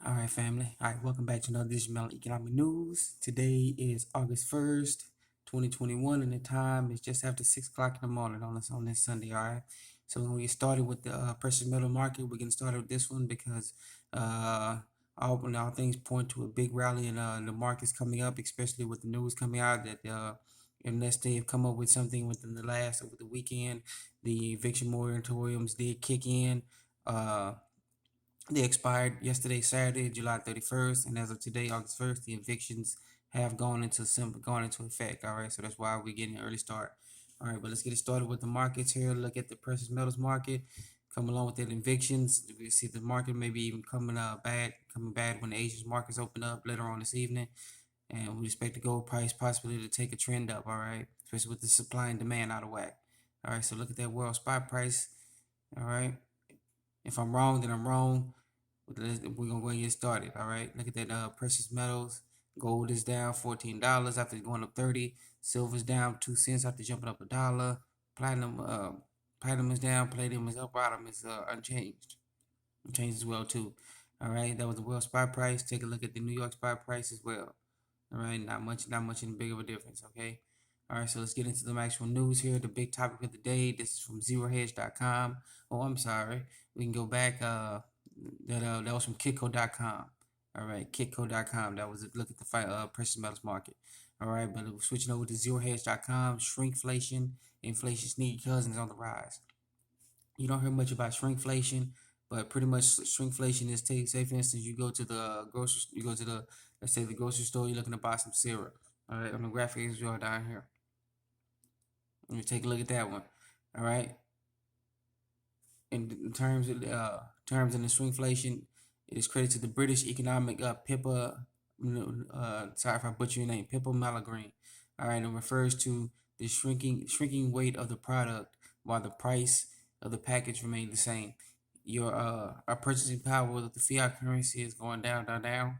All right, family. All right, welcome back to another edition of Economic News. Today is August 1st, 2021, and the time is just after 6 o'clock in the morning on this Sunday. All right. So when we get started with the precious metal market, we're getting started with this one because uh, all things point to a big rally in the markets coming up, especially with the news coming out that unless they have come up with something within the last over the weekend, the eviction moratoriums did kick in. Uh, they expired yesterday, Saturday, July 31st, and as of today, August 1st, the evictions have gone into effect. All right, so that's why we're getting an early start. All right, but let's get it started with the markets here. Look at the precious metals market. Come along with the evictions. We see the market maybe even coming bad when the Asian markets open up later on this evening, and we expect the gold price possibly to take a trend up. All right, especially with the supply and demand out of whack. All right, so look at that world spot price. All right, if I'm wrong, then I'm wrong. We're gonna go and get started. All right. Look at that. Precious metals. Gold is down $14 after going up 30. Silver's down 2 cents after jumping up $1. Platinum. Platinum is down. Palladium is up. Bottom is unchanged. Unchanged as well too. All right. That was the world spot price. Take a look at the New York spot price as well. All right. Not much in big of a difference. Okay. All right, so let's get into the actual news here. The big topic of the day. This is from ZeroHedge.com. Oh, I'm sorry. We can go back. That was from Kitco.com. All right, Kitco.com. That was a look at the precious metals market. All right, but we're switching over to ZeroHedge.com. Shrinkflation, inflation sneaky cousins on the rise. You don't hear much about shrinkflation, but pretty much shrinkflation is say for instance you go to the let's say the grocery store, you're looking to buy some syrup. All right, on the graphic as well down here. Let me take a look at that one. All right. In terms of the shrinkflation, it is credited to the British economic Pippa. Sorry if I butcher your name, Pippa Malagran. All right, and refers to the shrinking weight of the product while the price of the package remained the same. Your our purchasing power of the fiat currency is going down, down, down.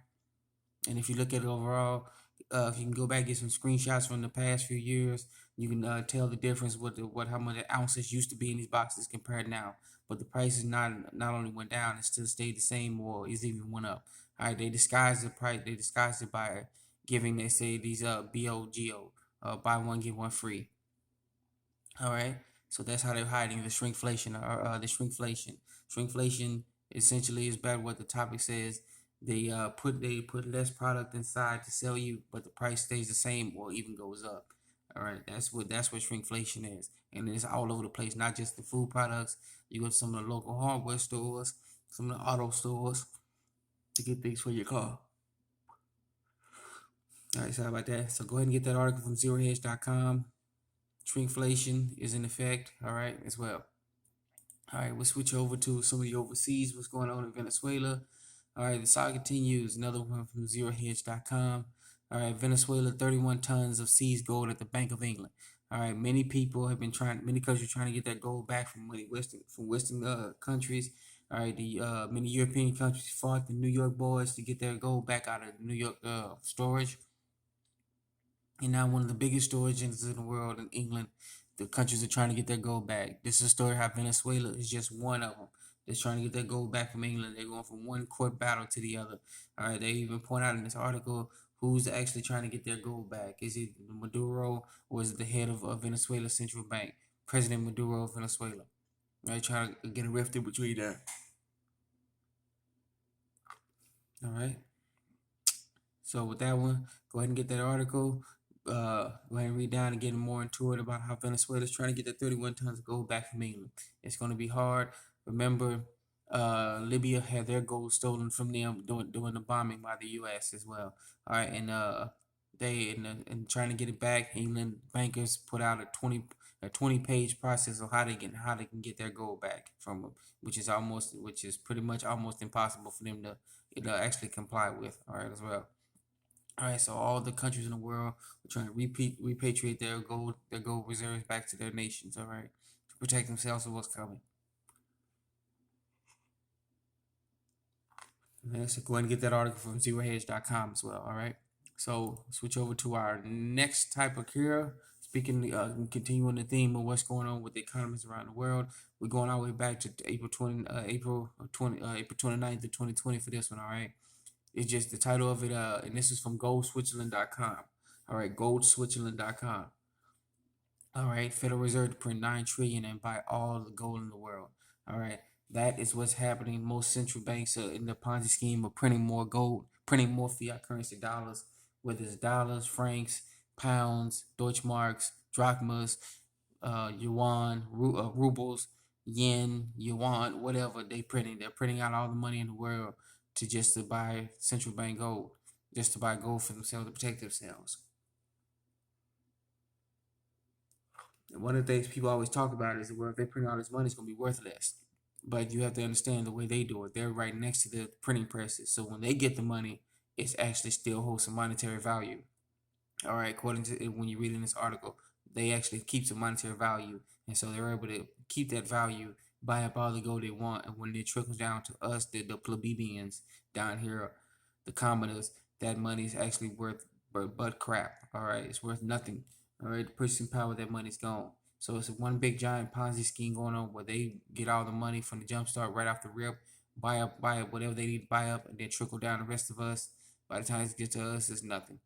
And if you look at it overall, if you can go back and get some screenshots from the past few years, you can tell the difference with how much ounces used to be in these boxes compared now. But the prices not only went down, it still stayed the same or is even went up. All right, they disguised the price. They disguised it by giving, they say, these BOGO, buy one get one free. All right, so that's how they're hiding the shrinkflation or the shrinkflation. Shrinkflation essentially is about what the topic says. They put less product inside to sell you, but the price stays the same or even goes up. All right, that's what shrinkflation is, and it's all over the place. Not just the food products. You go to some of the local hardware stores, some of the auto stores to get things for your car. All right, sorry about that. So go ahead and get that article from ZeroHedge.com. Shrinkflation is in effect. All right, as well. All right, we'll switch over to some of the overseas. What's going on in Venezuela? All right, the Saga Continues. Another one from ZeroHedge.com. All right, Venezuela, 31 tons of seized gold at the Bank of England. All right, many countries trying to get that gold back from Western countries. All right, the many European countries fought the New York boys to get their gold back out of New York storage. And now one of the biggest storage engines in the world in England, the countries are trying to get their gold back. This is a story how Venezuela is just one of them that's trying to get their gold back from England. They're going from one court battle to the other. All right, they even point out in this article who's actually trying to get their gold back. Is it Maduro or is it the head of Venezuela Central Bank, President Maduro of Venezuela? They're trying to get a rift in between there. All right. So with that one, go ahead and get that article. Go ahead and read down and get more into it about how Venezuela is trying to get the 31 tons of gold back from England. It's going to be hard. Remember, Libya had their gold stolen from them during the bombing by the U.S. as well. All right, and in trying to get it back, England bankers put out a 20-page process of how they can get their gold back from them, which is pretty much almost impossible for them to actually comply with. All right, as well. All right, so all the countries in the world are trying to repatriate their gold reserves back to their nations. All right, to protect themselves from what's coming. Okay, so go ahead and get that article from ZeroHedge.com as well. All right, so switch over to our next type of career. Speaking, continuing the theme of what's going on with the economies around the world, we're going all the way back to April 29th of 2020 for this one. All right. It's just the title of it. And this is from goldswitzerland.com. All right, goldswitzerland.com. All right, Federal Reserve to print 9 trillion and buy all the gold in the world. All right, that is what's happening. Most central banks are in the Ponzi scheme of printing more gold, printing more fiat currency dollars, whether it's dollars, francs, pounds, Deutschmarks, drachmas, yuan, rubles, yen, yuan, whatever they printing. They're printing out all the money in the world to buy central bank gold, just to buy gold for themselves to protect themselves. And one of the things people always talk about is, well, if they print all this money, it's going to be worth less. But you have to understand the way they do it. They're right next to the printing presses. So when they get the money, it's actually still holds some monetary value. All right, according to when you read in this article, they actually keep some monetary value. And so they're able to keep that value, buy up all the gold they want. And when it trickles down to us, the plebeians down here, the commoners, that money is actually worth but crap. All right, it's worth nothing. All right, the purchasing power of that money's gone. So it's one big giant Ponzi scheme going on where they get all the money from the jump start right off the rip, buy up whatever they need to buy up, and then trickle down the rest of us. By the time it gets to us, it's nothing.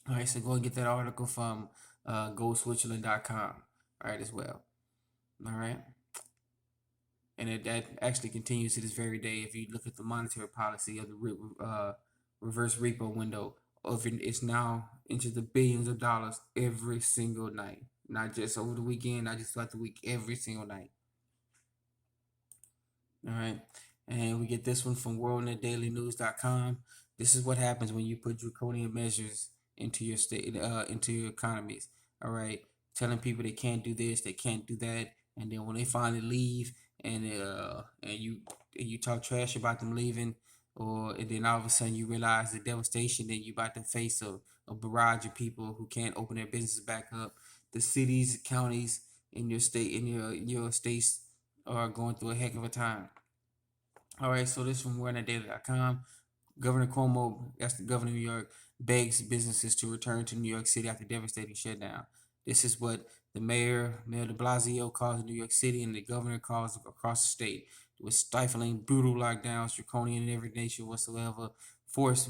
All right, so go and get that article from goldswitzerland.com. All right, as well. All right. And that actually continues to this very day. If you look at the monetary policy of the reverse repo window, it's now into the billions of dollars every single night, not just over the weekend, not just throughout the week, every single night. All right, and we get this one from worldnetdailynews.com. This is what happens when you put draconian measures into your state, into your economies. All right, telling people they can't do this, they can't do that, and then when they finally leave, and you talk trash about them leaving, and then all of a sudden you realize the devastation that you about to face a barrage of people who can't open their businesses back up. The cities, counties in your state, in your states are going through a heck of a time. All right, so this is from WhereInTheData.com. Governor Cuomo, that's the governor of New York, begs businesses to return to New York City after devastating shutdown. This is what the Mayor de Blasio, calls New York City, and the governor calls across the state, with stifling, brutal lockdowns, draconian in every nature whatsoever, forced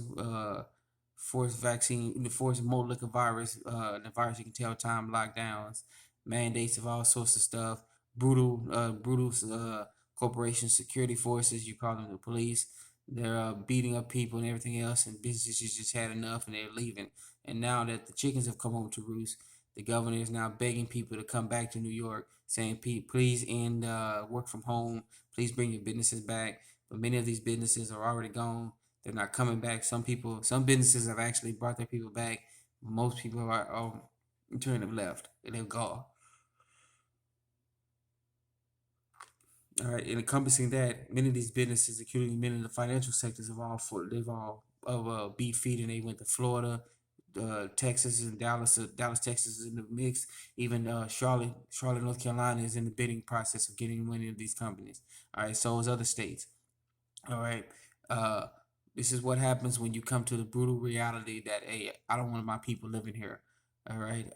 vaccine, forced mold virus, the virus you can tell time, lockdowns, mandates of all sorts of stuff, brutal corporation security forces, you call them the police. They're beating up people and everything else, and businesses just had enough and they're leaving. And now that the chickens have come home to roost, the governor is now begging people to come back to New York, saying, please end work from home. Please bring your businesses back. But many of these businesses are already gone. They're not coming back. Some businesses have actually brought their people back. Most people are have left and they've gone. All right, and encompassing that, many of these businesses, including many of the financial sectors, they've all beat feet, and they went to Florida, Texas, and Dallas. Dallas, Texas is in the mix. Even Charlotte, North Carolina is in the bidding process of getting many of these companies. All right, so is other states. All right, uh, this is what happens when you come to the brutal reality that, hey, I don't want my people living here. All right,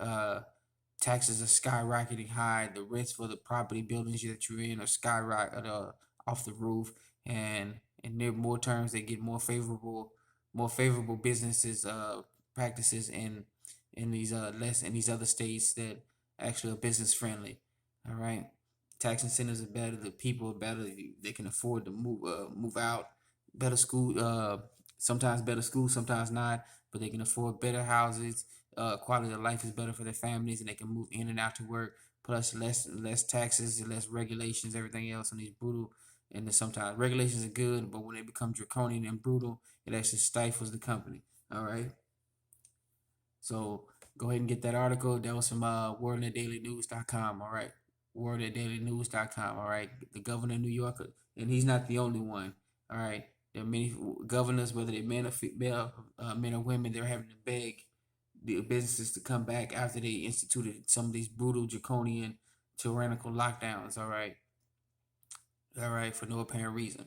taxes are skyrocketing high. The rents for the property buildings that you're in are skyrocketing off the roof, and there more terms they get more favorable businesses practices in these less in these other states that actually are business friendly. All right, tax incentives are better. The people are better. They can afford to move out. Better school. Sometimes better schools, sometimes not, but they can afford better houses. Quality of life is better for their families, and they can move in and out to work. Plus, less taxes and less regulations, everything else on these brutal. And then sometimes regulations are good, but when they become draconian and brutal, it actually stifles the company. All right. So go ahead and get that article. That was from worldnetdailynews.com. All right. Worldnetdailynews.com. All right. The governor of New York, and he's not the only one. All right. There are many governors, whether they're men or female, men or women, they're having to beg the businesses to come back after they instituted some of these brutal, draconian, tyrannical lockdowns. All right. All right. For no apparent reason.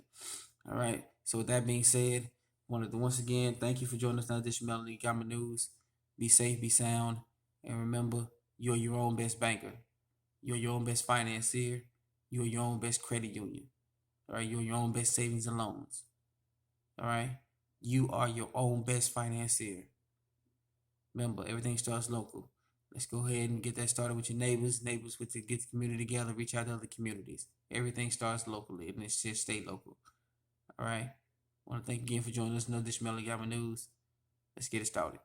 All right. So with that being said, wanted to once again thank you for joining us on this Melody Common News. Be safe, be sound, and remember, you're your own best banker. You're your own best financier. You're your own best credit union. All right. You're your own best savings and loans. All right. You are your own best financier. Remember, everything starts local. Let's go ahead and get that started with your neighbors. Neighbors with get the community together, reach out to other communities. Everything starts locally, and it's just stay local. All right. I want to thank you again for joining us. Another Dish Melody News. Let's get it started.